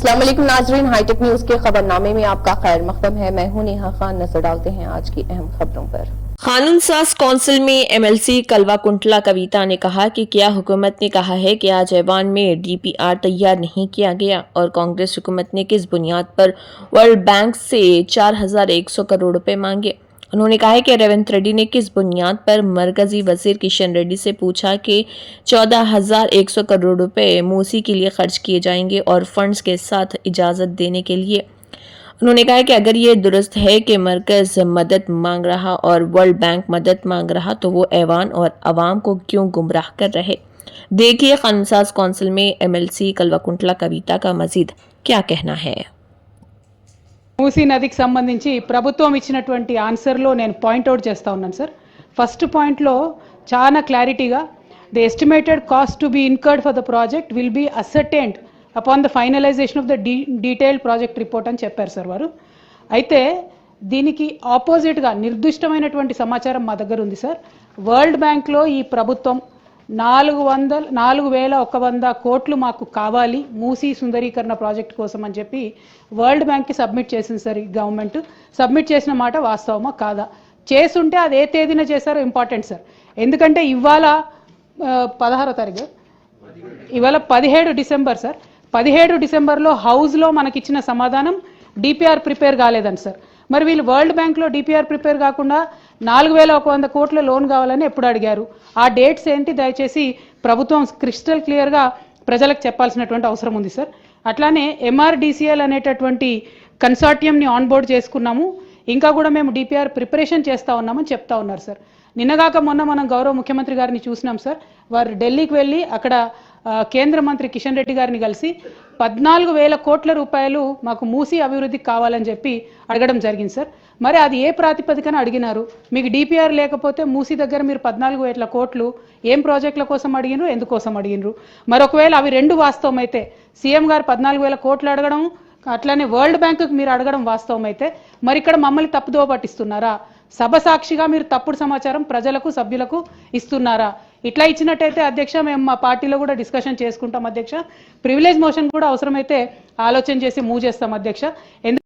अस्सलाम वालेकुम नाजरीन, हाईटेक न्यूज के खबरनामे में आपका खैर मकदम है। मैं हूं नेहा खान। नजर डालते हैं आज की अहम खबरों पर। कानून साज कौंसिल में एमएलसी कलवा कुंटला कविता ने कहा कि क्या हुकूमत ने कहा है कि आज ऐवान में डीपीआर तैयार नहीं किया गया और कांग्रेस हुकूमत ने किस बुनियाद पर वर्ल्ड बैंक से 4100 करोड़ रुपए मांगे। उन्होंने कहा कि रेवंत रेड्डी ने किस बुनियाद पर मरकजी वजीर किशन रेड्डी से पूछा कि 14,100 करोड़ रुपए मूसी के लिए खर्च किए जाएंगे और फंड्स के साथ इजाजत देने के लिए। उन्होंने कहा कि अगर ये दुरुस्त है कि मरकज मदद मांग रहा और वर्ल्ड बैंक मदद मांग रहा तो वो ऐवान और अवाम को क्यों गुमराह कर रहे। देखिए कानून साज कौंसिल में एमएलसी कलवा कुंटला कविता का मजीद क्या कहना है। మూసీ నదికి సంబంధించి ప్రభుత్వం ఇచ్చినటువంటి ఆన్సర్లో నేను పాయింట్అవుట్ చేస్తా ఉన్నాను సార్. ఫస్ట్ పాయింట్లో చాలా క్లారిటీగా the estimated cost to be incurred for the project will be ascertained upon the finalisation of the detailed project report అని చెప్పారు సార్ వారు. అయితే దీనికి ఆపోజిట్గా నిర్దిష్టమైనటువంటి సమాచారం మా దగ్గర ఉంది సార్. వరల్డ్ బ్యాంక్లో ఈ ప్రభుత్వం 4,100 కోట్లు మాకు కావాలి మూసీ సుందరీకరణ ప్రాజెక్ట్ కోసం అని చెప్పి వరల్డ్ బ్యాంక్కి సబ్మిట్ చేసింది సార్. ఈ గవర్నమెంట్ సబ్మిట్ చేసిన మాట వాస్తవమా కాదా, చేస్తుంటే అది ఏ తేదీన చేశారో ఇంపార్టెంట్ సార్. ఎందుకంటే ఇవాళ 16వ తారీఖు, ఇవాళ 17 డిసెంబర్ సార్. 17 డిసెంబర్లో హౌస్లో మనకిచ్చిన సమాధానం డిపిఆర్ ప్రిపేర్ కాలేదని సార్. మరి వీళ్ళు వరల్డ్ బ్యాంక్లో డిపిఆర్ ప్రిపేర్ కాకుండా 4,100 కోట్ల లోన్ కావాలని ఎప్పుడు అడిగారు, ఆ డేట్స్ ఏంటి దయచేసి ప్రభుత్వం క్రిస్టల్ క్లియర్గా ప్రజలకు చెప్పాల్సినటువంటి అవసరం ఉంది సార్. అట్లానే ఎంఆర్డిసిఎల్ అనేటటువంటి కన్సార్టియంని ఆన్బోర్డ్ చేసుకున్నాము, ఇంకా కూడా మేము డిపిఆర్ ప్రిపరేషన్ చేస్తూ ఉన్నామని చెప్తా ఉన్నారు సార్. నిన్నగాక మొన్న మనం గౌరవ ముఖ్యమంత్రి గారిని చూసినాం సార్. వారు ఢిల్లీకి వెళ్ళి అక్కడ కేంద్ర మంత్రి కిషన్ రెడ్డి గారిని కలిసి 14,000 కోట్ల రూపాయలు మాకు మూసీ అభివృద్ధికి కావాలని చెప్పి అడగడం జరిగింది సార్. మరి అది ఏ ప్రాతిపదికన అడిగినారు, మీకు డిపిఆర్ లేకపోతే మూసీ దగ్గర మీరు 14,000 కోట్లు ఏం ప్రాజెక్టుల కోసం అడిగినరు, ఎందుకోసం అడిగినరు. మరొకవేళ అవి రెండు వాస్తవం అయితే సీఎం గారు 14,000 కోట్లు అడగడం అట్లానే వరల్డ్ బ్యాంకుకి మీరు అడగడం వాస్తవం అయితే మరి ఇక్కడ మమ్మల్ని తప్పుదోవ పట్టిస్తున్నారా, సభ సాక్షిగా మీరు తప్పుడు సమాచారం ప్రజలకు సభ్యులకు ఇస్తున్నారా. ఇట్లా ఇచ్చినట్టయితే అధ్యక్ష మేము మా పార్టీలో కూడా డిస్కషన్ చేసుకుంటాం అధ్యక్ష. ప్రివిలేజ్ మోషన్ కూడా అవసరమైతే ఆలోచన చేసి మూవ్ చేస్తాం అధ్యక్ష.